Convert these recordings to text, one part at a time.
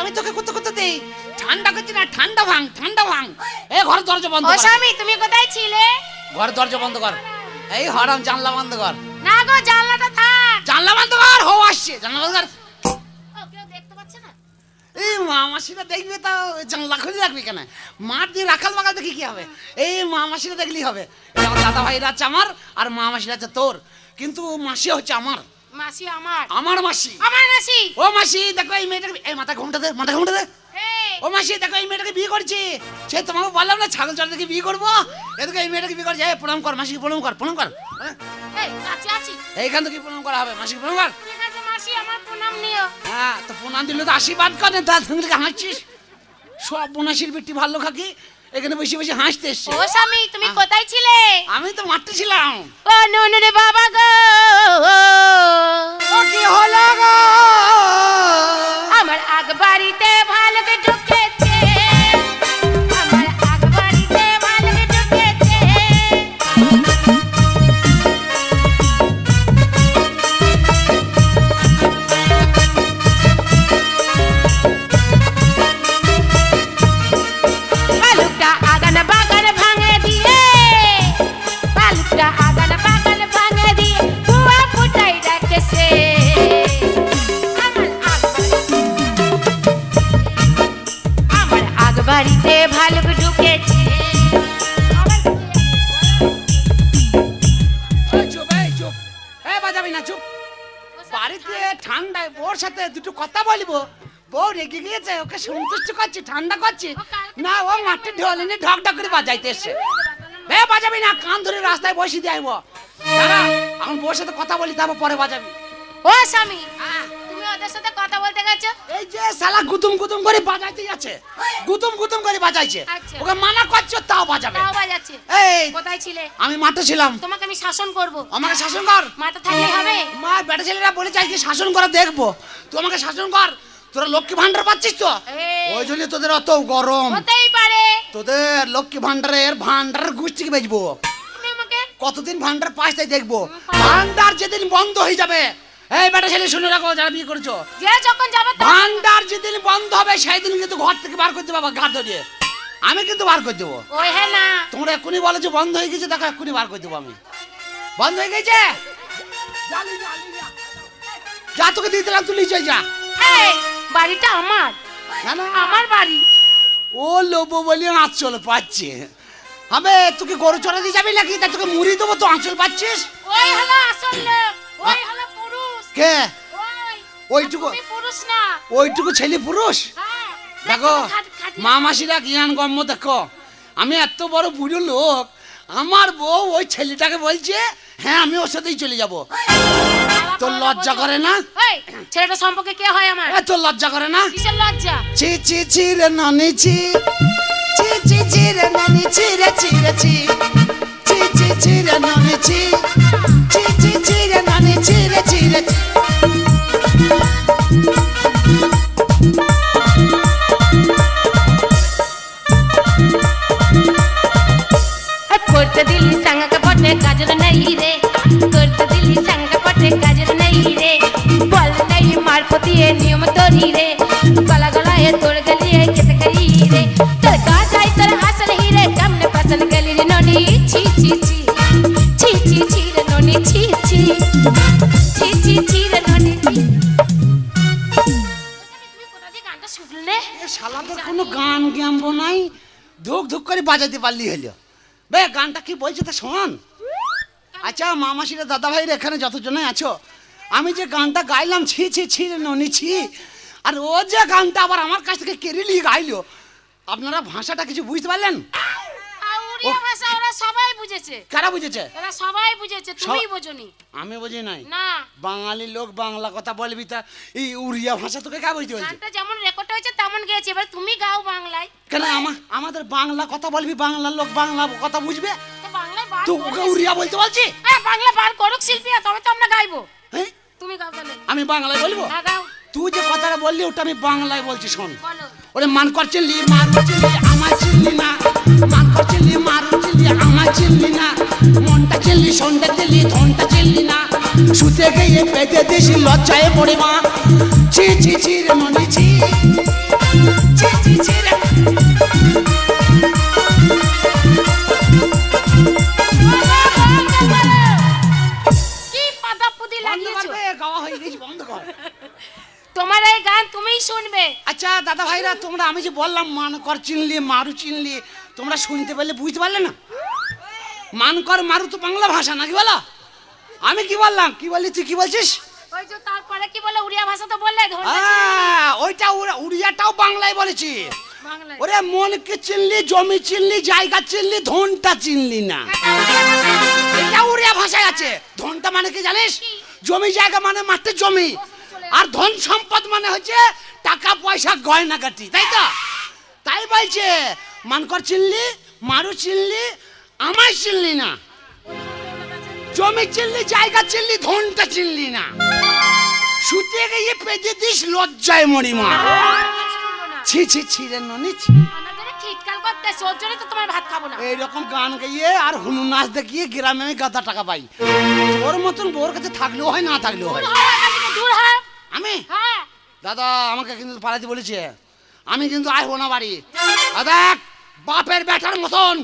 আমি তোকে কত কত দেই। ঠান্ডা করছি না, ঠান্ডা ভাঙ, ঠান্ডা ভাঙ। এ ঘর দরজা বন্ধ ও কর। স্বামী তুমি কোথায় ছিলে? ঘর দরজা বন্ধ কর। এই হরাম জানলা বন্ধ কর। না গো জানলাটা থাক। জানলা বন্ধ কর, হো আসছে। জানলা বন্ধ কর। ও কেউ দেখতে পাচ্ছে না? এই মামাসিরা দেখবি তো জানলা খুলে রাখবি কেন? মাঠ দিয়ে রাখাল বাগাল দেখি কি হবে? এই মামাসিরা দেখলেই হবে। এই আমার দাদা ভাইরা হচ্ছে আমার, আর মামাসিরা হচ্ছে তোর। কিন্তু মাসি হচ্ছে আমার। মাসি আমার। আমার মাসি। আমার মাসি। ও মাসি দেখো এই মেয়েটাকে, এই মাথা ঘুমটা দে, মাথা ঘুমটা দে। এই ও মাসি দেখো এই মেয়েটাকে বিয়ে করছি। সে তোমাকে বললাম না ছাগল চড়া থেকে বিয়ে করবো। এদিকে এই মেয়েটাকে বিয়ে করছে। এই প্রণাম কর মাসিকে, প্রণাম কর, প্রণাম কর। হ্যাঁ? এই কাছে আছি। এইখান থেকে প্রণাম করা হবে, মাসিকে প্রণাম কর। ঠিক আছে মাসি আমার প্রণাম নিও। হ্যাঁ তো প্রণাম দিলে তো আশীর্বাদ করে, তা তুমি হাসছিস। সব বোনাসির বেটি ভালো খাকি এখানে বসে বসে হাসতে এসছে। ও স্বামী তুমি কোথায় ছিলে? আমি তো মাঠে ছিলাম। ও নুনু রে বাবা গো। ও কি হলো গো? আমার আগ বাড়িতে ভালুক ঢুকেছে। আমার আগ বাড়িতে ভালুক ঢুকেছে। ভালুকটা আগান বাগান ভাঙে দিয়ে, ভালুকটা আগান বাগান ভাঙে দিয়ে ধোঁয়া ফুটাই রাখেছে। আমার আগ বাড়িতে ভালুক ঢুকেছে। এই চুপ, এই চুপ, এই বাজাবি না, চুপ। বাড়িতে ঠান্ডায় ওর সাথে দুটো কথা বলবো, বউ রেগে গিয়েছে, ওকে সন্তুষ্ট করছি, ঠান্ডা করছি না। ও মাঠে ঢোল এনে ঢক ঢক করে বাজাইতে এসছে। বে বাজাবি না, কান ধরে রাস্তায় বসে দিয়ে আইবো। দাঁড়া এখন বউর সাথে কথা বলি, তারপর পরে বাজাবি। ও স্বামী তুমি ওদের সাথে কথা বলতে গেছো? এই যে শালা গুতুম গুতুম করে বাজাইতে যাচ্ছে, গুতুম গুতুম করে বাজাইছে। আচ্ছা। ওকে মানা করছো তাও বাজাবে। তাও বাজাচ্ছে। এই কোথায় ছিলে? আমি মাঠে ছিলাম। তোমাকে আমি শাসন করব। আমাকে শাসন কর। মাথা থাকলে হবে? মা বেটা ছেলেরা বলে চাই কি শাসন করে দেখবো, তুই আমাকে শাসন কর। তোরা লক্ষ্মী ভান্ডার পাচ্ছিস তো, এই। ওই জন্য তোদের অত গরম। হতেই পারে। তোদের লক্ষ্মী ভান্ডারের ভান্ডারের গোষ্ঠীকে বেচবো। তুমি আমাকে কতদিন ভান্ডার পাস তাই দেখবো। ভান্ডার যেদিন বন্ধ হয়ে যাবে, এই বেটা ছেলে শুনে রাখো যারা বিয়ে করেছো, যে যখন যাবে ভান্ডার যেদিন বন্ধ হবে সেই দিন কিন্তু ঘর থেকে বার করে দেবো, বাবা ঘাট ধরিয়ে আমি কিন্তু বার করে দেবো। ওই হ্যাঁ না তোমরা এক্ষুনি বলো যে বন্ধ হয়ে গেছে, দেখো এক্ষুনি বার করে দেবো আমি। বন্ধ হয়ে গেছে, যা তোকে দিয়ে দিলাম, তুই লিচে যা। এই বাড়িটা আমার, না না আমার বাড়ি। ও লোবো বলি আঁচল পাচ্ছে হবে। তোকে গরু চড়া দিয়ে যাবি নাকি? তা তোকে মুড়ি দেবো, তো আঁচল পাচ্ছিস। ওই হলো আসল লোক, ওই হলো পুরুষ। কে? ওই ওইটুকু তুমি পুরুষ না। ওইটুকু ছেলে পুরুষ? হ্যাঁ দেখো মা মাসিরা জ্ঞান গম্য, দেখো আমি এত বড় বুড়ো লোক, আমার বউ ওই ছেলেটাকে বলছে হ্যাঁ আমি ওর সাথেই চলে যাব। তোর লজ্জা করে না? এই ছেলেটা সম্পর্কে কে হয় আমার? তোর লজ্জা করে না? কিসের লজ্জা? চি চি চি রে ননি চি, চি চি চি রে ননি চি রে চি রে চি, চি চি চি রে ননি চি, চি চি চি রে ননি চি রে চি রে চি। করতে দিলি সঙ্গ পটে কাজল নেই রে, করতে দিলি সঙ্গ পটে কাজল নেই রে, বল নেই মার পতিয়ে নিয়ম তোরি রে, গলা গলায় তোর গলিয়ে খেতে করি রে, তোর কাজাই তোর আসল হিরে কেমনে পছন্দ গলি রে ননি ছি ছি ছি, ছি ছি ছি রে ননি ছি ছি, ছি ছি ছি রে ননি ছি। তুমি কোথা দিয়ে গানটা শুনলে? এ শালা তোর কোনো গান জ্ঞানবো নাই, ধুক ধুক করে বাজাতে পারলি হলো। বে গানটা কি বলছে তা শোন। আচ্ছা মামাসিরা দাদা ভাইরা এখানে যতজনে আছো, আমি যে গানটা গাইলাম ছি ছি ছি রে ননি ছি, আর ও যে গানটা আবার আমার কাছ থেকে কেড়ে গাইলো, আপনারা ভাষাটা কিছু বুঝতে পারলেন? উড়িয়া ভাষা ওরা সবাই বুঝেছে। কারা বুঝেছে? ওরা সবাই বুঝেছে, তুমি বোঝনি। আমি বুঝি নাই। না বাঙালি লোক বাংলা কথা বলবি, তা এই উড়িয়া ভাষা তোকে কে বুঝতে বলছে? গানটা যেমন রেকর্ড হয়েছে তেমন গেয়েছে, এবার তুমি গাও বাংলায়। কেন আমাদের বাংলা কথা বলবি, বাংলার লোক বাংলা কথা বুঝবে, তো বাংলায় বার তো করুক ওকে উড়িয়া বলতে বলছি? হ্যাঁ বাংলা বার করুক শিল্পীরা, তবে তো আমরা গাইবো। হ্যাঁ তুমি গাও তাহলে। আমি বাংলায় বলবো? না গাও। তুই যে কথাটা বললি ওটা আমি বাংলায় বলছি, শোন। বলো। ওরে মান করছিলি মারু চিলি আমায় চিনলি না, মান করছিলি মারু চিলি আমায় চিনলি না, মনটা চিনলি সন্ধ্যা চিনলি ধনটা চিনলি না, শুতে গিয়ে পেতে দিস লজ্জায় পড়ে মা, ছি ছি ছি রে ননি ছি, বলছি বন্ধ কর। তোমার এই গান তুমিই শুনবে। আচ্ছা দাদা ভাইরা, তোমরা আমি যে বললাম মানকর চিনলি মারু চিনলি, তোমরা শুনতে পারলে বুঝতে পারলে না? মানকর মারু তো বাংলা ভাষা নাকি বলো? আমি কি বললাম, কি বললি তুই কি বলছিস? ওই যে তারপরে কি বলে উড়িয়া ভাষা তো বললে ওইটা উড়িয়াটাও বাংলায় বলেছি। বাংলায়। ওরে মনকে চিনলি, জমি চিনলি, জায়গা চিনলি, ধনটা চিনলি না। এটা উড়িয়া ভাষায় আছে। ধনটা মানে কি জানিস? জমি জায়গা মানে মাঠে জমি, আর ধন সম্পদ মানে হচ্ছে টাকা পয়সা গয়নাগাটি, তাই তো? তাই বলছে মানকর চিনলি, মারু চিনলি, আমায় চিনলি না। জমি চিনলি, জায়গা চিনলি, ধনটা চিনলি না। শুতে গিয়ে পেজে দিস লজ্জায় মরিমা। ছি ছি ছি রে ননি ছি। আমাদের খিটকাল করতেছে, ওর জন্য তো তোমার ভাত খাবো না। এইরকম গান গাইয়ে আর হুনু নাচ দেখিয়ে গ্রামে আমি গাদা টাকা পাই। ওর মতন বোর কাছে থাকলেও হয়, না থাকলেও হয়। দূর হয়, এখান থেকে দূর হয়। আমি হ্যাঁ। দাদা আমাকে কিন্তু পালাতে বলেছে, আমি কিন্তু আসবো না বাড়ি। দেখ বাপের বেটার মতন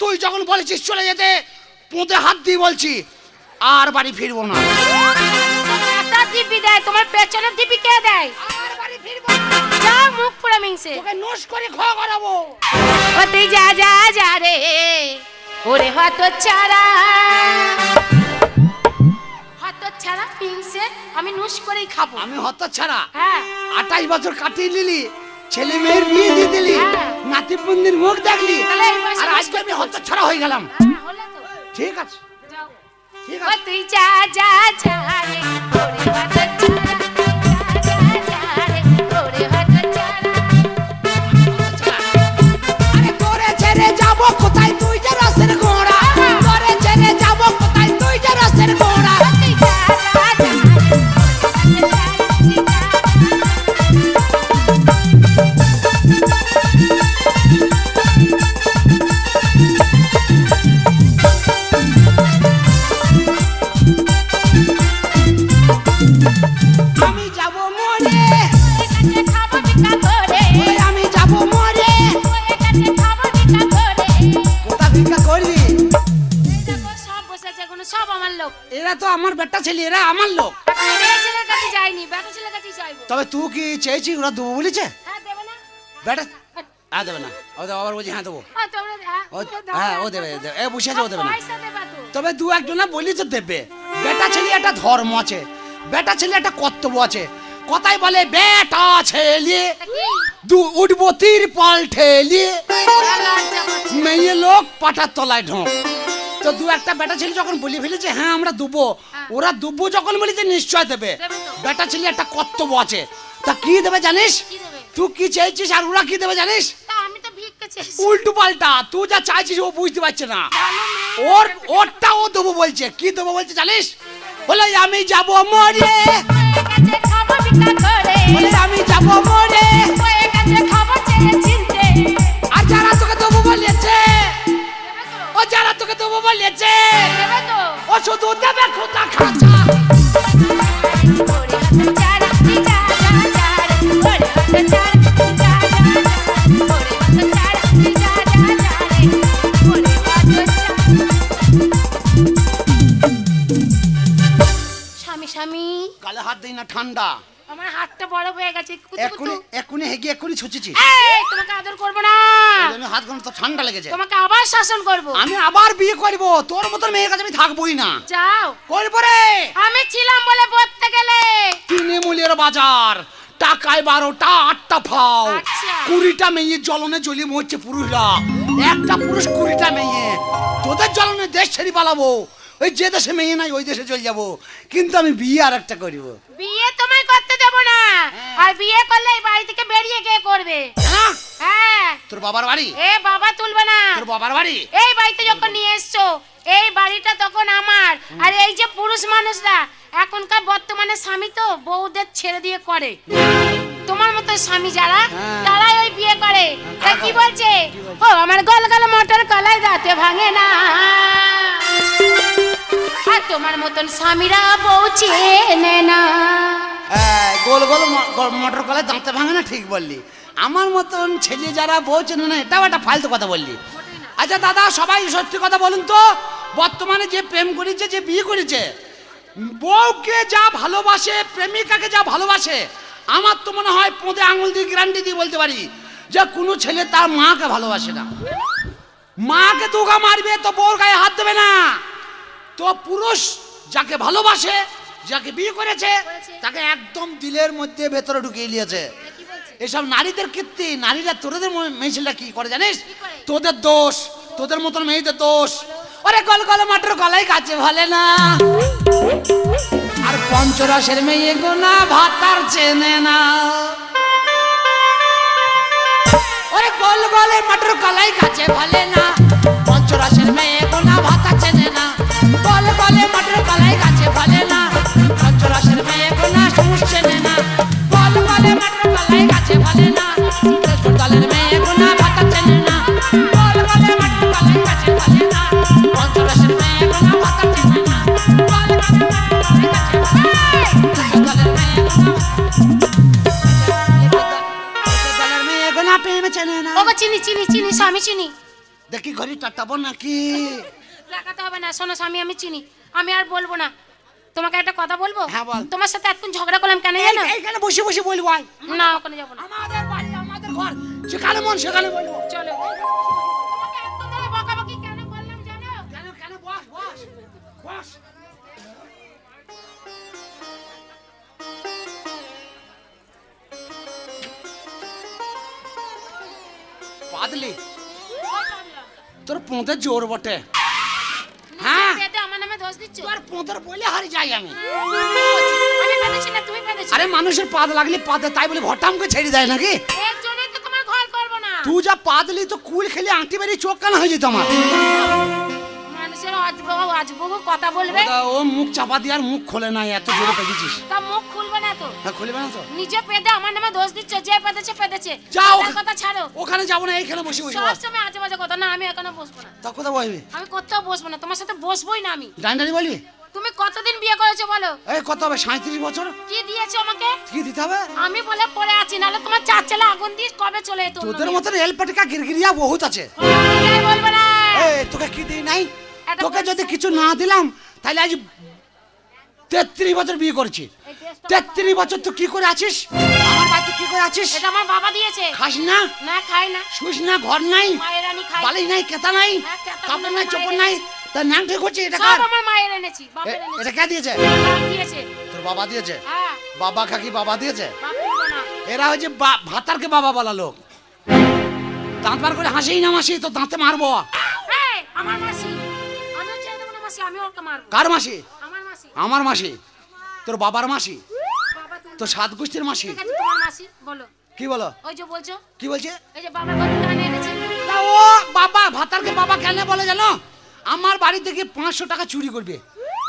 তুই যখন বলেছিস চলে যেতে, পোঁতে হাত দিয়ে বলছি আর বাড়ি ফিরবো না। একটা দিবি দেয়, তোমার পেছনের দিবি কে দেয়? আর বাড়ি ফিরবো না। যা মুখ পুরা মিংসে। তোকে নষ্ট করে খাওয়া করাবো। ও তুই যা যা যা রে, ওরে হত ছাড়া, হত ছাড়া মিংসে, আমি নুস করেই খাবো। আমি হত ছাড়া হ্যাঁ 28 বছর কাটিয়ে নিলি, ছেলে মেয়ের বিয়ে দিয়ে দিলি, হ্যাঁ। নাতি পুন্দির মুখ দেখলি, তাহলে এই বয়সে আর আজকে আমি হত ছাড়া হয়ে গেলাম। হ্যাঁ, হলো তো। ঠিক আছে যাও। ঠিক ও আছে। তুই যা যা যা রে, ওরে হত ছাড়া, যা যা যা রে, ওরে হত ছাড়া। আরে তোরে ছেড়ে যাবো কোথায়, তুই যে রসের ঘোড়া। তোরে ছেড়ে যাবো কোথায়, তুই যে রসের ঘোড়া। ও তুই যা যা যা রে, ওরে হত আমি যাব মরে, কাছে খাবো ভিক্ষা করে, ওরে আমি যাব মরে। ওরে কাছে খাবো ভিক্ষা করে। কোথা ভিক্ষা করবি? এই দেখো সব বসেছে, এগুলো সব আমার লোক। এরা তো আমার বেটা ছেলে, এরা আমার লোক। মেয়ে ছেলের কাছে যাইনি, বেটা ছেলের কাছেই চাইবো। তবে তুই কি চেয়েছি ওরা দেবো বলেছে? হ্যাঁ দেবে না? বেটা দেবে না। ও তো আবার বলছি হ্যাঁ দেবো। তোমরা হ্যাঁ ও দেবে দেবে। এ বসে আছে, ও দেবে না। পয়সা দেবা তো। তবে দু একজনা বলি তো দেবে। বেটা ছেলে একটা ধর্ম আছে, বেটা ছেলে একটা কর্তব্য আছে। কথাই বলে বেটা ছেলে তা কি? উঠবো তিরপল ঠেলে, লজ্জা করছে। মেয়ে লোক পাটার তলায় ঢোক। তো দু একটা বেটা ছেলে যখন বলে ফেলেছে হ্যাঁ আমরা দেবো, ওরা দেবো যখন বলেছে নিশ্চয় দেবে। দেবে তো। বেটা ছেলে একটা কর্তব্য আছে। তা কি দেবে জানিস? কি দেবে? তুই কি চাইছিস আর ওরা কি দেবে জানিস? তা আমি তো ভিক্ষা চেয়েছি। উল্টো পাল্টা। তুই যা চাইছিস ও বুঝতে পারছে না। ভালো মেয়ে। ওরটা ও দেবো বলছে। কি দেবো বলছে জানিস? বলে আমি যাব মরে, ওর কাছে খাবো ভিক্ষা করে, বলে আমি যাব মরে। ওর কাছে খাবো চেয়ে চিনতে। আর যারা তোকে দেবো বলেছে, দেবে তো? ও যারা তোকে দেবো বলেছে, দেবে তো? ও শুধু দেবে খোঁচা খাঁচা। ওরে হাত ছাড়া, তুই যা যা যা রে, ওরে হাত ছাড়া, তুই যা যা যা রে, ওরে হাত ছাড়া, তুই যা যা যা রে, ওরে হাত ছাড়া। স্বামী স্বামী, গালে হাত দিই না, ঠান্ডা। আমার হাতটা বড় হয়ে গেছে, কুচু কুচু। এক্ষুনি হেগে এক্ষুনি ছুচিছি। এই তোমাকে আদর করবো না, আমি হাত গুলো তো ঠান্ডা লেগেছে। তোমাকে আবার শাসন করবো। আমি আবার বিয়ে করব। তোর মতন মেয়ের কাছে আমি থাকবোই না। যাও। করবো রে। আমি ছিলাম বলে বলতে গেলে তৃণমূলের বাজার, টাকায় 12টা 8টা ফাও, আচ্ছা। 20টা মেয়ে জ্বলনে জ্বলি মরছে পুরুষরা। একটা পুরুষ 20টা মেয়ে। তোদের জ্বলনে দেশ ছেড়ে পালাবো। ওই যে দেশে মেয়ে নাই ওই দেশে চলে যাবো। কিন্তু আমি বিয়ে আর একটা করব। বিয়ে তোমায় করতে দেবো না। আর বিয়ে করলে এই বাড়ি থেকে বেরিয়ে কে করবে? হ্যাঁ? হ্যাঁ। তোর বাবার বাড়ি? এ বাবা তুলবে না। তোর বাবার বাড়ি? এই বাড়িতে যখন নিয়ে এসছো, এই বাড়িটা তখন আমার। আর এই যে পুরুষ মানুষরা এখনকার বর্তমানে স্বামী তো বউদের ছেড়ে দিয়ে করে। তোমার মতো স্বামী যারা, হ্যাঁ। তারাই ওই বিয়ে করে। তা কি বলছে? ও আমার গল গল মোটর কলাই দাঁতে ভাঙে না। আর তোমার মতন স্বামীরা বউ চেনে না। গোল গোল মোটর কলে দাঁতে ভাঙে না, ঠিক বললি। আমার মতন ছেলে যারা বউ চেনে না, এটাও একটা ফালতু কথা বললি। আচ্ছা দাদা, সবাই সত্যি কথা বলুন তো, বর্তমানে যে প্রেম করেছে, যে বিয়ে করেছে, বউকে যা ভালোবাসে, প্রেমিকাকে যা ভালোবাসে, আমার তো মনে হয় পোঁদে আঙুল দিয়ে গ্যারান্টি দিয়ে বলতে পারি যে কোনো ছেলে তার মাকে ভালোবাসে না। মাকে দুগা মারবে তো বউর গায়ে হাত দেবে না। তো পুরুষ যাকে ভালোবাসে, যাকে বিয়ে করেছে, তাকে একদম দিলের মধ্যে ভেতরে ঢুকিয়ে নিয়েছে। এসব নারীদের কীর্তি। নারীরা তোদের মেয়েছেলেরা কি করে জানিস? তোদের দোষ, তোদের মতন মেয়েদের দোষ। ওরে গল গলে মাটির গলায় কাছে ভালে না, আর পঞ্চরসের মেয়ে গোনা ভাতার চেনে না। ওরে গল গলে মাটির গলায় কাছে ভালে না, পঞ্চরসের মেয়ে গোনা ভাতার চেনে না। গল গলে মাটির গলায় কাছে ভালে না, পঞ্চরসের মেয়ে গোনা সুস চেনে না। গল গলে মাটির গলায় কাছে ভালে না, দলের মেয়ে গোনা ভাতার চেনে না। গল গলে মাটির গলায় কাছে ভালে না, পঞ্চরসের মেয়ে গোনা ভাতার চেনে না। গল গলে মাটির গলায় ওগো চিনি চিনি চিনি স্বামী চিনি। দেখি ঘড়ি টাটাবো নাকি? দেখাতে হবে না, শোনো স্বামী আমি চিনি। আমি আর বলবো না। তোমাকে একটা কথা বলবো? হ্যাঁ বল। তোমার সাথে এতক্ষণ ঝগড়া করলাম কেন জানো? এইখানে বসে বসে বলবো। না ওখানে যাবো না। আমাদের বাড়ি, আমাদের ঘর, যেখানে মন সেখানে বলবো। চলো। তোমাকে এতক্ষণ ধরে বকাবকি কেন করলাম জানো? কেন কেন? বস বস বস। পাদলি তোর পোঁতে জোর বটে। হ্যাঁ পেতে আমার নামে দোষ দিচ্ছ? তোর পোঁতের বলে হারি যাই আমি। আমি পেতেছি না, তুমি পেতেছো। আরে মানুষের পাদ লাগলে পাতে, তাই বলে ভটামকে ছেড়ে দেয় নাকি? এর জন্যই তো তোমার ঘর করবো না। তুই যা পাদলি তো কুল খেলে আঁটি বেরিয়ে চোখ কানা হয়ে যেত আমার। মানুষের আজবো কথা বলবে, ও মুখ চাপা দিয়ে আর মুখ খোলে না, এত জোরে পেয়েছিস। তা মুখ খুলবে না তো। হ্যাঁ খুলবে না তো। নিজে পেতে আমার নামে দোষ দিচ্ছ। যে পেতেছে পেতেছে, যাও তার কথা ছাড়ো। ওখানে যাবো না, এইখানে বসে বসে সব বস। সময় আজে বাজে কথা। না আমি এখানে বসবো না। তা কোথায় বসবি? আমি কোথাও বসবো না, তোমার সাথে বসবোই না আমি। ডান্ডারি বলবি? তুমি কতদিন বিয়ে করেছো বলো? এই কত হবে? 37 বছর। কি দিয়েছো আমাকে? কি দিতে হবে? আমি বলে পড়ে আছি, নাহলে তোমার চার চালা আগুন দিয়ে কবে চলে যেত। তোদের মতন এলপাটিকা গিরগিরিয়া বহুত আছে। বলবে না। এই তোকে কি দিই নাই? এটা তোকে বলছি। যদি কিছু না দিলাম তাহলে আজ 33 বছর বিয়ে করেছি। 33 বছর তুই কি করে আছিস? আমার বাড়িতে কি করে আছিস? এটা আমার বাবা দিয়েছে। খাস না, না খাই না। শুস না, ঘর নাই, মায়ের আনি খাই। বালি নাই, কেতা নাই, হ্যাঁ, কেতা কাপড় আমার নাই, মায়ের চোপড় নাই, তা ন্যাং ঠিক হচ্ছে। এটা সব কার? আমার মায়ের এনেছি, বাপের এনেছি। এটা কে দিয়েছে? বাপ দিয়েছে। তোর বাবা দিয়েছে? হ্যাঁ, বাবা খাকি বাবা দিয়েছে? বাপ দিবে না। এরা হচ্ছে ভাতারকে বাবা বলা লোক। দাঁত বার করে হাসিই না মাসি, তো দাঁতে মারবো। এই, আমার মাসি। আমিও ছেড়ে দেবো না মাসি, আমিও ওকে মারবো। কার মাসি? আমার মাসি। আমার মাসি। তোর বাবার মাসি? বাবা তুমি। তো সাত গোষ্ঠীর মাসি। ঠিক আছে, তোমার মাসি বলো। কি বলো? ওই যে বলছো, কি বলছে? এই যে বাবার কথা জানে এনেছি। তা ও বাবা ভাতারকে বাবা কেন বলে জানো? আমার বাড়ি থেকে 500 টাকা চুরি করবে,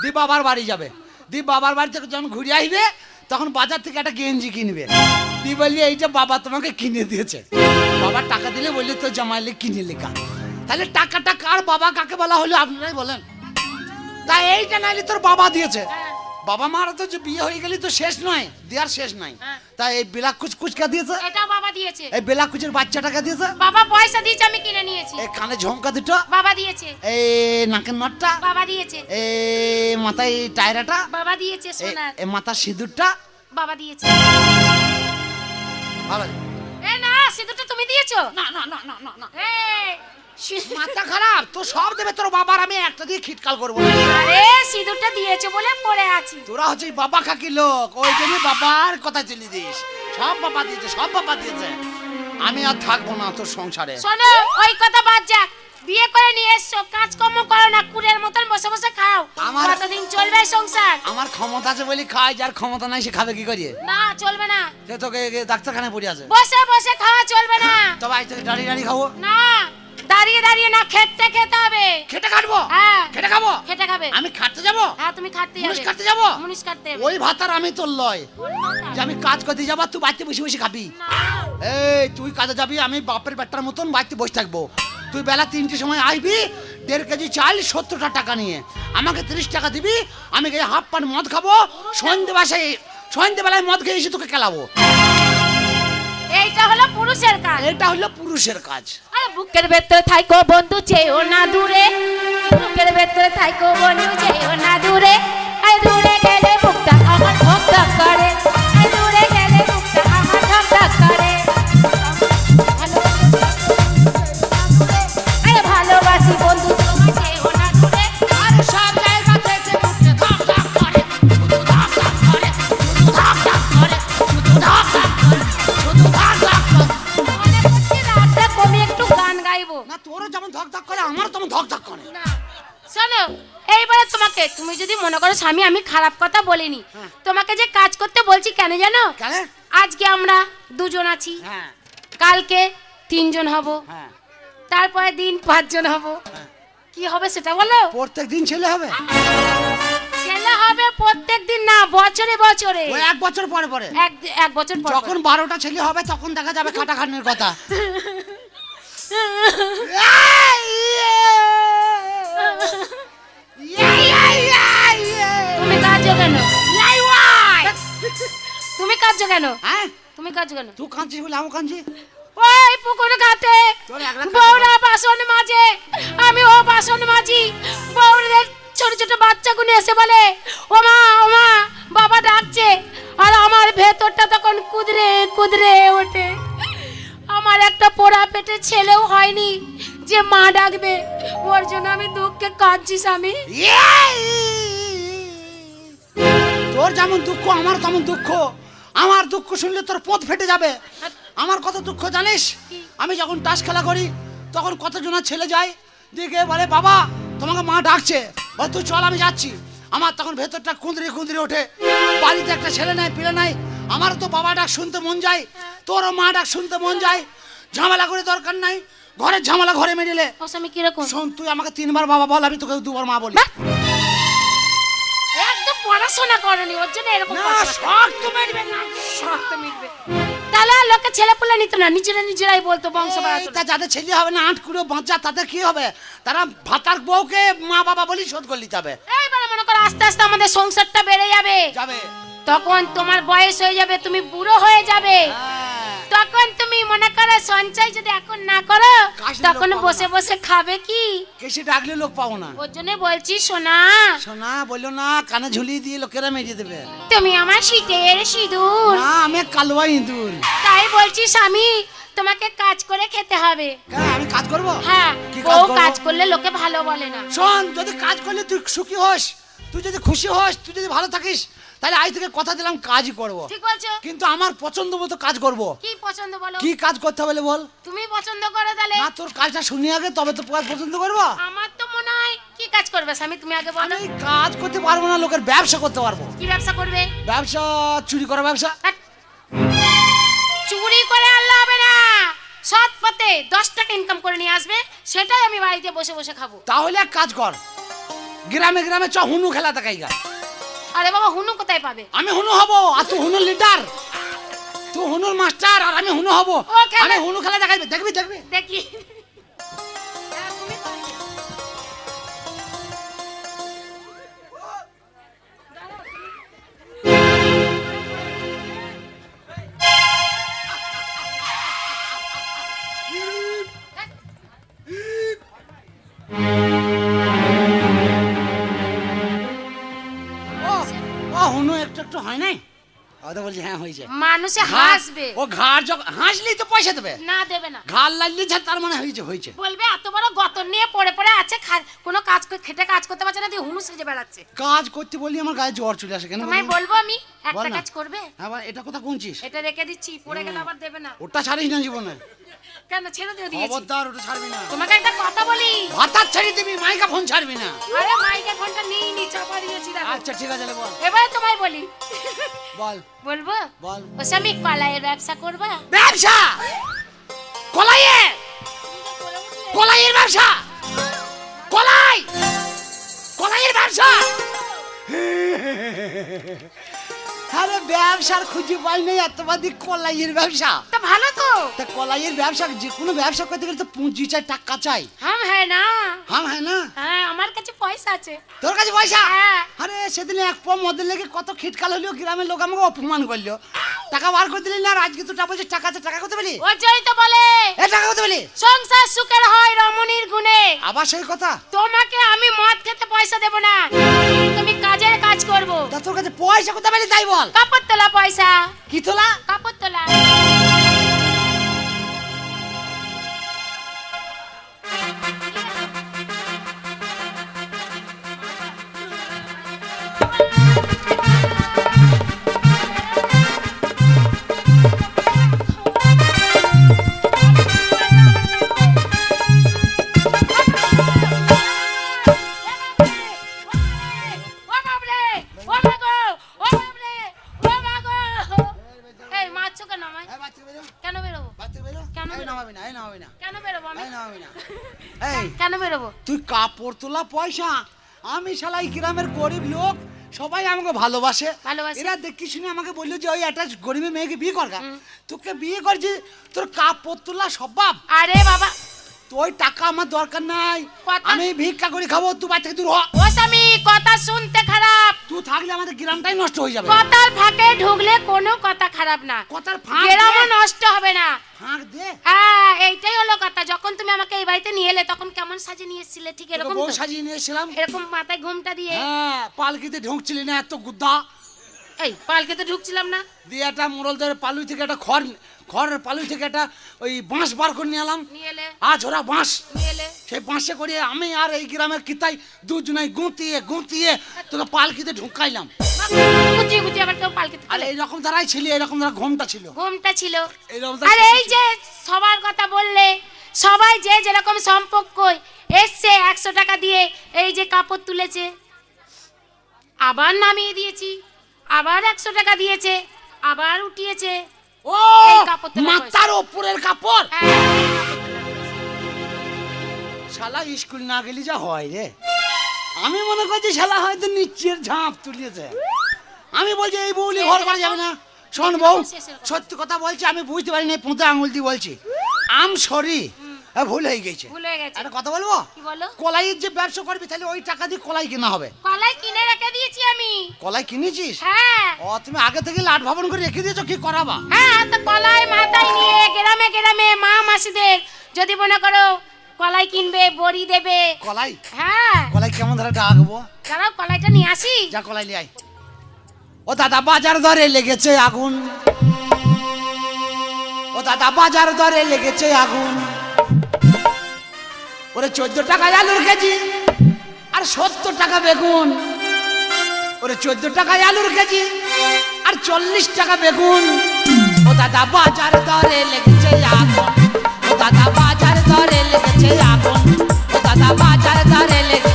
দি বাবার বাড়ি যাবে, দি বাবার বাড়ি থেকে যখন ঘুরে আসবে তখন বাজার থেকে একটা গেঞ্জি কিনবে, দি বললি এই যে বাবা তোমাকে কিনে দিয়েছে। বাবা টাকা দিলে বললি তো জামাইলে কিনে লেখা। তাহলে টাকাটা কার? বাবা কাকে বলা হলো আপনারাই বলেন। তাই এইটা নাইলে তোর বাবা দিয়েছে। হ্যাঁ, বাবা মারা তো যে বিয়ে হয়ে গেলি তো শেষ নয়, দেওয়ার শেষ নাই। হ্যাঁ। তাই এই বেলা কুচকুচকা দিয়েছে, এটাও বাবা দিয়েছে। এই বেলা কুচের বাচ্চাটাকে দিয়েছে, বাবা পয়সা দিয়েছে, আমি কিনে নিয়েছি। এই কানে ঝমকা দুটো, বাবা দিয়েছে। এই নাকের নটটা, বাবা দিয়েছে। এই মাথায় টায়রাটা, বাবা দিয়েছে সোনার। এই মাথার সিঁদুরটা। বাবা দিয়েছে। ভালো। এ না, সিঁদুরটা তুমি দিয়েছো? না না না না না না, এই, মাথা খারাপ তো, সব দেবে তোর বাবার, আমি একটা দিয়ে খিটকাল করবো না। আরে সিঁদুরটা দিয়েছো বলে পড়ে আছি। তোরা হচ্ছে বাবা খাকি লোক, ওই জন্য বাবার কথা চলে দিস। সব বাবা দিয়েছে, সব বাবা দিয়েছে। আমি আর থাকবো না তোর সংসারে। শোনো, ওই কথা বাদ যাক। বিয়ে করে নিয়ে এসছো, কাজকর্ম করো না, কুড়ের মতন বসে বসে খাও। কতদিন চলবে এই সংসার? আমার ক্ষমতা আছে বলি খাই, যার ক্ষমতা নাই সে খাবে কি করিয়ে? না চলবে না। সে তোকে ডাক্তারখানায় পড়ে আছে। বসে বসে খাওয়া চলবে না। তবে আজ থেকে দাঁড়িয়ে দাঁড়িয়ে খাবো না, দাঁড়িয়ে দাঁড়িয়ে না, খেতে খেতে হবে। খেটে কাটবো? হ্যাঁ, খেটে খাবো? খেতে খাবে। আমি খাটতে যাবো? হ্যাঁ, তুমি খাটতে মুনিশ যাবে। কাটতে যাবো? মুনিশ কাটতে যাবে। ওই ভাতার আমি তোর লয় যে আমি কাজ করতে যাবো, তুই বাড়িতে বসে বসে খাবি। না, এই তুই কাজে যাবি, আমি বাপের বেটার মতন বাড়িতে বসে থাকবো। তুই বেলা 3টের সময় আসবি, 1.5 কেজি চাল 70 টাকা নিয়ে, আমাকে 30 টাকা দিবি। আমি গিয়ে হাফ পান মদ খাবো, সন্ধ্যেবেলায় মদ খেয়ে এসে তোকে খেলাবো। এইটা হলো পুরুষের কাজ। এটা হলো পুরুষের কাজ। আরে বুকের ভেতরে থাইকো বন্ধু, চেয়েও না দূরে। বুকের ভেতরে থাইকো বন্ধু, চেয়েও না দূরে। আরে দূরে আছে, তুমি যদি মনে করো স্বামী আমি খারাপ কথা বলিনি, হ্যাঁ। তোমাকে যে কাজ করতে বলছি কেন জানো? কেন? আজকে আমরা 2 জন আছি, হ্যাঁ কালকে 3 জন হব, হ্যাঁ তারপরে দিন 5 জন হব, হ্যাঁ। কি হবে সেটা বলো? প্রত্যেক দিন ছেলে হবে? ছেলে হবে প্রত্যেক দিন না, বছরে বছরে। ওই 1 বছর পরে পরে? এক বছর পর যখন 12টা ছেলে হবে তখন দেখা যাবে খাটাখাটনির কথা। তুমি কাঁদছো কেন? তুমি কাঁদছো কেন? হ্যাঁ তুমি কাঁদছো কেন? তুই কাঁদছিস বলে আমি কাঁদছি? ওই পুকুর ঘাটে তোর একলা বউরা বাসন মাজে, আমি ও বাসন মাজি, বউদের ছোট ছোট বাচ্চাগুলো এসে বলে ও মা বাবা ডাকছে, আর আমার ভেতরটা তখন কুদরে কুদরে ওঠে। আমার একটা পোড়া পেটে ছেলেও হয়নি যে মা ডাকবে, ওর জন্য আমি দুঃখে কাঁদছি স্বামী। তোর যেমন দুঃখ আমার তেমন দুঃখ। আমার দুঃখ শুনলে তোর পথ ফেটে যাবে। আমার কত দুঃখ জানিস? আমি যখন তাস খেলা করি তখন কতজনের ছেলে যায় দিকে বলে বাবা তোমাকে মা ডাকছে, বলে তুই চল আমি যাচ্ছি। আমার তখন ভেতরটা কুঁদরে কুঁদরে ওঠে। বাড়িতে একটা ছেলে নাই পিলে নাই, আমার তো বাবা ডাক শুনতে মন যায়, তোরও মা ডাক শুনতে মন যায়। ঝামেলা করে দরকার নাই, ঘরের ঝামেলা ঘরে মেরেলে। ও স্বামী কিরকম? শোন তুই আমাকে 3 বার বাবা বল, আমি তোকে 2 বার মা বলি। একদম পড়াশোনা করনি, ওর জন্য এরকম না কথা। শক্ত মেরবে না। শক্ত মিটবে। তাহলে আর লোকে ছেলে পুলে নিত না, নিজেরাই বলতো বংশ বাড়াতো। তা যাদের ছেলে হবে না 8 কুড়ো বাচ্চা, তাদের কি হবে? তারা ভাতার বউকে মা বাবা বলি শোধ করে নিতে হবে। এইবার মনে করো আস্তে আস্তে আমাদের সংসারটা বেড়ে যাবে, যাবে তখন তোমার বয়স হয়ে যাবে, তুমি বুড়ো হয়ে যাবে, হ্যাঁ। তখন তুমি মনে করো সঞ্চয় যদি এখন না করো কাশির তখন লোক পাবো বসে না। বসে খাবে কি? কেসে ডাকলে লোক পাবো না। ওর জন্য বলছি সোনা, শোনা বললো না, কানে ঝুলিয়ে দিয়ে লোকেরা মেরিয়ে দেবে। তুমি আমার শীতের সিঁদুর। না আমি কালুয়া ইঁদুর। তাই বলছি স্বামী তোমাকে কাজ করে খেতে হবে। কেন আমি কাজ করবো? হ্যাঁ, কি কাজ ও করবো? কাজ করলে লোকে ভালো বলে না। শোন, যদি কাজ করলে তুই সুখী হোস, তুই যদি খুশি হোস, তুই যদি ভালো থাকিস, তাহলে আজ থেকে কথা দিলাম কাজই করবো। ঠিক বলছো। কিন্তু আমার পছন্দ মতো কাজ করবো। কি পছন্দ বলো? কি কাজ করতে হবে বল? তুমি পছন্দ করো তাহলে। না তোর কাজটা শুনি আগে, তবে তো কাজ পছন্দ করবো। আমার তো মনে হয় কি কাজ করবে স্বামী, তুমি আগে বলো। আমি কাজ করতে পারবো না, লোকের ব্যবসা করতে পারবো। কি ব্যবসা করবে? ব্যবসা চুরি করা ব্যবসা। ধ্যাৎ। চুরি করে আনলে হবে না, সৎ পথে 10 টাকা ইনকাম করে নিয়ে আসবে, সেটাই আমি বাড়িতে বসে বসে খাবো। তাহলে এক কাজ কর, গ্রামে গ্রামে চ হুনু খেলা দেখাই গা। আরে বাবা, হুনু কোথায় পাবে? আমি হুনু হব, আর তুই হুনুর লিডার, তুই হুনুর মাস্টার, আর আমি হুনু হব। ও খেলা- আমি হুনু খেলা দেখাইবে, দেখবি দেখবি। দেখি। হ্যাঁ, তুমি করো। ও ও হুনু একটু একটু হয় নাই? ও তো বলছি হ্যাঁ হয়েছে। মানুষে হাসবে। ও ঘাড় যখন হাসলেই তো পয়সা দেবে। না দেবে না, ঘাড় লাগলি তার মানে হয়েছে হয়েছে। বলবে এত বড় গতর নিয়ে পড়ে পড়ে আছে, কোনো কাজ খেটে কাজ করতে পারছে না, দিয়ে হুনু সেজে বেড়াচ্ছে। কাজ করতে বলি আমার গায়ে জ্বর চলে আসে কেন? তোমায় বলবো আমি বল একটা না। কাজ করবে? হ্যাঁ বল, এটা কথা কোনছিস? এটা রেখে দিচ্ছি, পড়ে গেলে আবার দেবে না। ওটা ছাড়িস না জীবনে, কেন ছেড়ে দিয়ে দিয়েছি? খবরদার ওটা ছাড়বি না। তোমাকে একটা কথা বলি। ভাতার ছেড়ে দিবি, মাইকা ফোন ছাড়বি না। আরে মাইকে ফোনটা নিয়ে নি, চাপা দিয়েছি দেখো। আচ্ছা ঠিক আছে বল এবারে তোমায় বলি। বল বলবো? বল। ও স্বামী কলাইয়ের ব্যবসা করবা? ব্যবসা কলাইয়ে, কলাইয়ের ব্যবসা, কলাই, কলাইয়ের ব্যবসা। আরে ব্যবসার খুঁজে পাই নাই, এতবাদি কলাইয়ের ব্যবসা। তো ভালো তো। তা কলাইয়ের ব্যবসা, যে কোনো ব্যবসা করতে গেলে তো পুঁজি চাই, টাকা চাই। হাম হ্যাঁ না? হাম হ্যাঁ না? হ্যাঁ, আমার কাছে পয়সা আছে। তোর কাছে পয়সা? হ্যাঁ। আরে সেদিন এক পো মদের লেগে কত খিটকাল হলো, গ্রামের লোক আমাকে অপমান করলো। টাকা বার করে দিলি না, আর আজকে তো টাকা বলছিস টাকা আছে, টাকা করতে বলি? ওই জয় তো বলে এ টাকা করতে বলি? সংসার সুখের হয় রমণীর গুণে। আবার সেই কথা। তোমাকে আমি মদ খেতে পয়সা দেব না, তুমি কাজের কাজ করব। তা তোর কাছে পয়সা কোথা পেলি তাই বল? কাপড় তোলা পয়সা। কি তোলা? কাপড় তোলা। বেরো। কেন বেরোবো? বাড়ি থেকে বেরো। কেন এই বেরোবো? নামাবি না, এই নামাবি না, কেন বেরোবো আমি? এই নামাবি না। এই কেন বেরোবো? তুই কাপড় তোলা পয়সা, আমি শালা এই গ্রামের গরিব লোক, সবাই আমাকে ভালোবাসে। ভালোবাসে। এরা দেখি শুনে আমাকে বললো যে ওই একটা গরিবের মেয়েকে বিয়ে করগা। তোকে বিয়ে করছি, তোর কাপড় তোলা স্বভাব। আরে বাবা, তোর টাকা আমার দরকার নাই, কথা- আমি ভিক্ষা করে খাবো, তুই বাড়ি থেকে দূর হ। ও স্বামী, কথা শুনতে খারাপ। তুই থাকলে আমাদের গ্রামটাই নষ্ট হয়ে যাবে। কথার ফাঁকে ঢুকলে কোনো কথা খারাপ না, কথার ফাঁক গ্রামও দে। নষ্ট হবে না। ফাঁক দে। হ্যাঁ, এইটাই হলো কথা। যখন তুমি আমাকে এই বাড়িতে নিয়ে এলে তখন কেমন সাজে নিয়ে এসেছিলে? ঠিক তোকে এরকম বউ তো? সাজিয়ে নিয়ে এসেছিলাম। এরকম মাথায় ঘুমটা দিয়ে। হ্যাঁ, পালকিতে ঢুকছিলি না এত গুদ্দা এই পালকে তো ঢুকছিলাম না। দিয়ে একটা মোড়লদের পালুই থেকে একটা খড়ের পালুই থেকে একটা ওই বাঁশ বার করে নিয়ে এলাম। নিয়ে এলে, আজ ওরা বাঁশ, নিয়ে এলে। সেই বাঁশে করে আমি আর এই গ্রামের কিতাই দুজনাই গুঁতিয়ে তোকে পালকিতে ঢুকাইলাম। গুছিয়ে গুছিয়ে আবার কেউ পালকে আর এইরকম দ্বারাই ছিল, এরকম দ্বারা ঘুমটা ছিল। ঘুমটা ছিল। এইরকম আর এই যে সবার কথা বললে, সবাই যে যেরকম সম্পর্ক এসছে 100 টাকা দিয়ে এই যে কাপড় তুলেছে, আবার নামিয়ে দিয়েছি, আবার 100 টাকা দিয়েছে, আবার উঠিয়েছে। ও এই কাপড় তোলার মাথার ওপরের কাপড়। হ্যাঁ, শালা স্কুল না গেলি যা হয় রে। আমি মনে করছি শালা হয়তো নিচের ঝাঁপ তুলিয়েছে। আমি বলছি এই বউলি ঘর করা যাবে না। শোন বউ, সত্যি কথা বলছি, আমি বুঝতে পারিনি, পুঁতে আঙুল দিয়ে বলছি, আম সরি, ভুল হয়ে গেছে। ভুল হয়ে গেছে। একটা কথা বলবো, কি বলো? কলাইয়ের যে ব্যবসা করবি তাহলে ওই টাকা দিয়ে কলাই কেনা হবে। কলাই কিনে রেখে দিয়েছি আমি। কলাই কিনেছিস? হ্যাঁ ও, তুমি আগে থেকে লাট ভবন করে রেখে দিয়েছো, কি করাবা? হ্যাঁ, তো কলাই মাথায় নিয়ে গ্রামে গ্রামে মা মাসিদের যদি মনে করো কলাই কিনবে, বড়ি দেবে। কলাই হ্যাঁ, কলাই কেমন ধরে ডাকবো? দাঁড়াও কলাইটা নিয়ে আসি। যা কলাই নিয়ে আয়। ও দাদা বাজার দরে লেগেছে আগুন, ও দাদা বাজার দরে লেগেছে আগুন, ওরে 14 টাকা আলুর কেজি আর 70 টাকা বেগুন, ওরে 14 টাকা আলুর কেজি আর 40 টাকা বেগুন, ও দাদা বাজার দরে লেগেছে আগুন, ও দাদা বাজার দরে লেগেছে আগুন, ও দাদা বাজার দরে লেগেছে।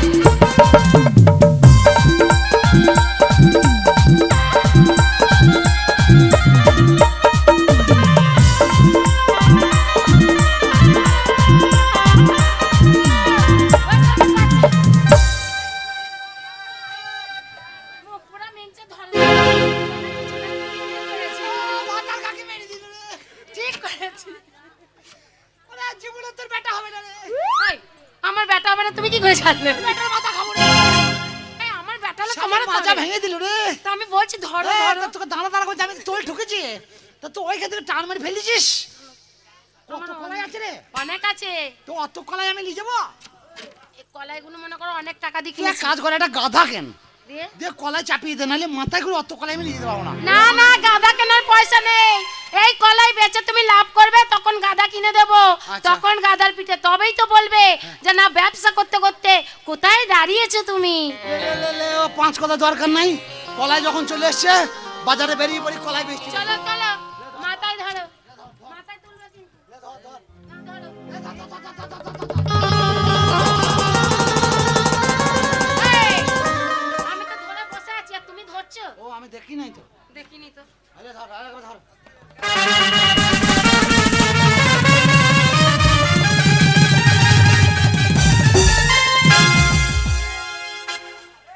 মুখ পুরা মেঞ্চে ধরে। মাথার কাকে মেরে দিল রে? ঠিক করেছি। ওরে জীবনে তোর বেটা হবে না রে। এই, আমার ব্যাটা হবে না, তুমি কি করে জানলে? বেটার মাথা খাবো রে। এই, আমার ব্যাটা হলে আমার তোমার মাজা ভেঙে দিল রে। তো আমি বলছি ধরো এ, ধরো। তা তোকে দাঁড়া দাঁড়া করছে, আমি তোল ঠুকেছি, তা তুই ওই ক্ষেত্রে টান মারি ফেলেছিস। কত কলাই আছে রে? অনেক আছে। তো অত কলাই আমি নিয়ে যাবো? এই কলাইগুলো মনে করো অনেক টাকা দিয়ে তুই এক কিনেছি। কাজ করে, একটা গাধা কেন দিয়ে? দিয়ে কলাই চাপিয়ে দে, নাহলে মাথায় করে অত কলাই আমি নিয়ে যেতে পারবো না। না না, গাদা কেনার পয়সা নেই। এই কলাই বেচে তুমি লাভ করবে, তখন গাদা কিনে দেবো। আচ্ছা। তখন গাদার পিঠে তবেই তো বলবে যে না, ব্যবসা করতে করতে কোথায় দাঁড়িয়েছো তুমি। লে, ও 5 কথা দরকার নাই। কলাই যখন চলে এসছে, বাজারে বেরিয়ে পড়ি, কলাই বেচতে। চলো চলো, মাথায় ধরো, মাথায় তুলবে কিন্তু। না, ধরো। এই, আমি তো ধরে বসে আছি আর তুমি ধরছো। ও, আমি দেখি নাই তো। দেখিনি তো। আরে ধর, আরে ধর।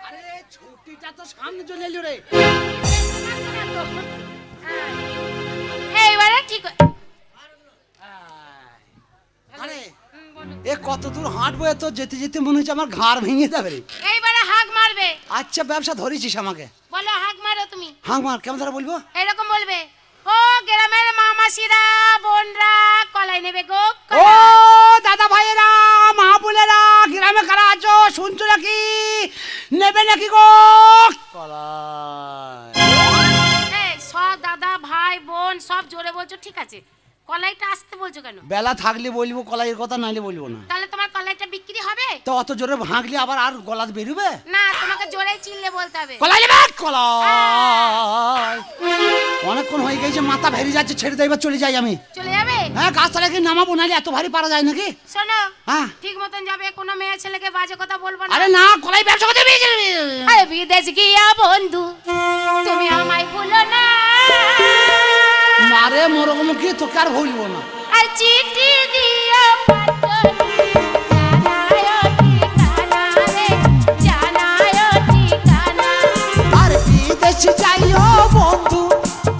আরে ছুটিটা তো সামনে চলে এলো রে। এইবারে ঠিক আরে এ কত দূর হাঁটবো, এ তো যেতে যেতে মনে হচ্ছে আমার ঘাড় ভেঙে যাবে রে। এইবারে হাঁক মারবে। আচ্ছা, ব্যবসা ধরেছিস আমাকে। বলো হাঁক মারো তুমি। হাঁক মার, কেমন ধরে বলবো? এরকম বলবে, ও গ্রামের মামাসিরা বোনরা কলাই নেবে গো। ও দাদা ভাইয়েরা, মা বোনেরা, গ্রামে কারা আছো, শুনছো নাকি? নেবে নাকি গো কলাই? এই সব দাদা ভাই বোন সব জোরে বলছো, ঠিক আছে, কলাইটা আসতে বলছো কেন? বেলা থাকলে বলবো কলাইয়ের কথা, নাইলে বলবো না। তাহলে তোমার কলাইটা বিক্রি হবে তো অত জোরে হাঁকলে আবার আর গলা বেরোবে? না, তোমাকে জোরে চিল্লে বলতে হবে। কলাই নেবে কলাই। অনেকক্ষণ হয়ে গেছে, মাথা ভেরি যাচ্ছে, ছেড়ে দেয়, এবার চলে যাই আমি। চলে যাবে? হ্যাঁ, গাছতলায় নামাবো, নাহলে এত ভারী পারা যায় নাকি? শোনো, হ্যাঁ। ঠিক মতন যাবে, কোনো মেয়ে ছেলেকে বাজে কথা বলবো না। আরে না, কলাই ব্যবসা করতে বেরিয়ে আরে বিদেশ গিয়া বন্ধু তুমি আমায় ভুলো না। না রে আরে মোরগমুখী তোকে আর ভুলবো না। আর চিঠি দিও পাঠনি জানায়ো ঠিকানা রে জানায়ো ঠিকানা। আর বিদেশ যাইও বন্ধু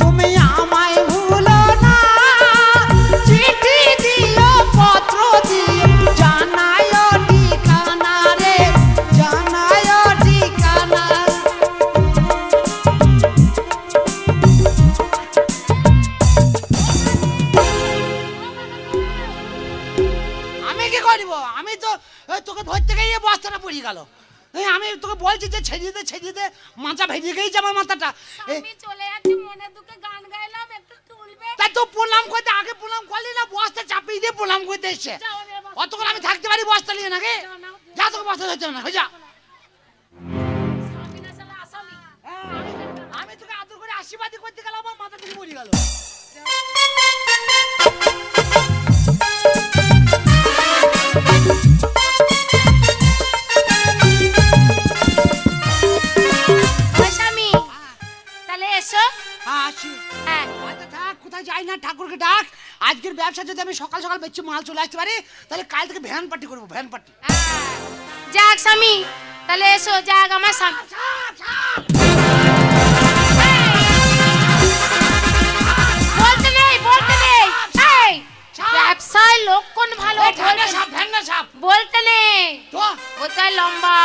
তুমি আমায় ভুলো না, চিঠি দিও পত্র দিও জানায়ো ঠিকানা রে জানায়ো ঠিকানা। আমি কি করব? আমি তো তোকে ধরতে গিয়ে বস্তাটা পড়ে গেল। আমি তোকে বলছি যে ছেড়ে দে মাথা ভেঙে গেছে আমার মাথাটা। আমি চলে যাচ্ছি মনে দুঃখে গান গাইলাম একটু তুলবে। তাই তো প্রণাম করতে আগে প্রণাম করলি না, বস্তা চাপিয়ে দিয়ে প্রণাম করতে এসছে। অতক্ষণ আমি থাকতে পারি বস্তা নিয়ে নাকি? যা তোকে বস্তা ধরতে হবে না, হয়ে যা। স্বামী না শালা আসামি। আমি তোকে আদর করে আশীর্বাদই করতে গেলাম, আমার মাথা থেকে পড়ে গেল। ও স্বামী তাহলে এসো। আসি। হ্যাঁ আচ্ছা থাক, কোথায় যাই না, ঠাকুরকে ডাক। আজকের ব্যবসা যদি আমি সকাল সকাল বেচে মাল চলে আসতে পারি, তাহলে কাল থেকে ভ্যান পার্টি করবো, ভ্যান পার্টি। যাক স্বামী তাহলে এসো, যাক আমার স্বামী। বলতে নেই এই ব্যবসায় লক্ষণ ভালো বলতে নেই। তো কোথায় লম্বা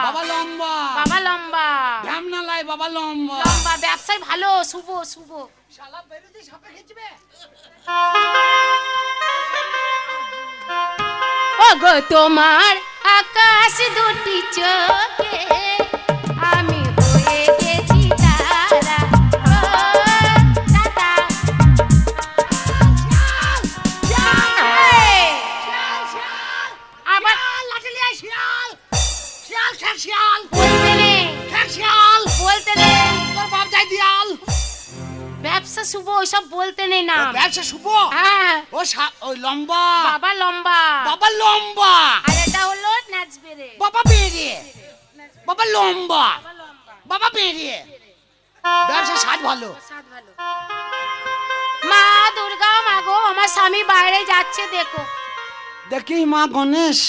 বাবা লম্বা, বাবা লম্বা ভ্যাম না লাই, বাবা লম্বা। লম্বা ব্যবসায় ভালো শুভ শুভ। শালা বেরোতে সাপে খেচবে। ওগো তোমার আকাশ দুটি চোখে আমি হয়ে গেছি তারা। ও দাদা এই, আবার লাঠি নিয়ে আয়, শিয়াল শিয়াল ঠ্যাক শিয়াল বলতে নেই ঠ্যাক শিয়াল, বলতে নেই। তোর বাপ যাই দিয়াল। ব্যবসা শুভ ওইসব বলতে নেই না। ব্যবসা শুভ। হ্যাঁ ওই লম্বা বাবা লম্বা বাবা লম্বা, আর এটা হলো নাচবে রে বাবা বেরিয়ে, বাবা লম্বা বাবা লম্বা বাবা বেরিয়ে। ব্যবসা স্বাদ ভালো। স্বাদ ভালো। মা দুর্গা মা গো আমার স্বামী বাইরে যাচ্ছে দেখো। দেখি মা গণেশ।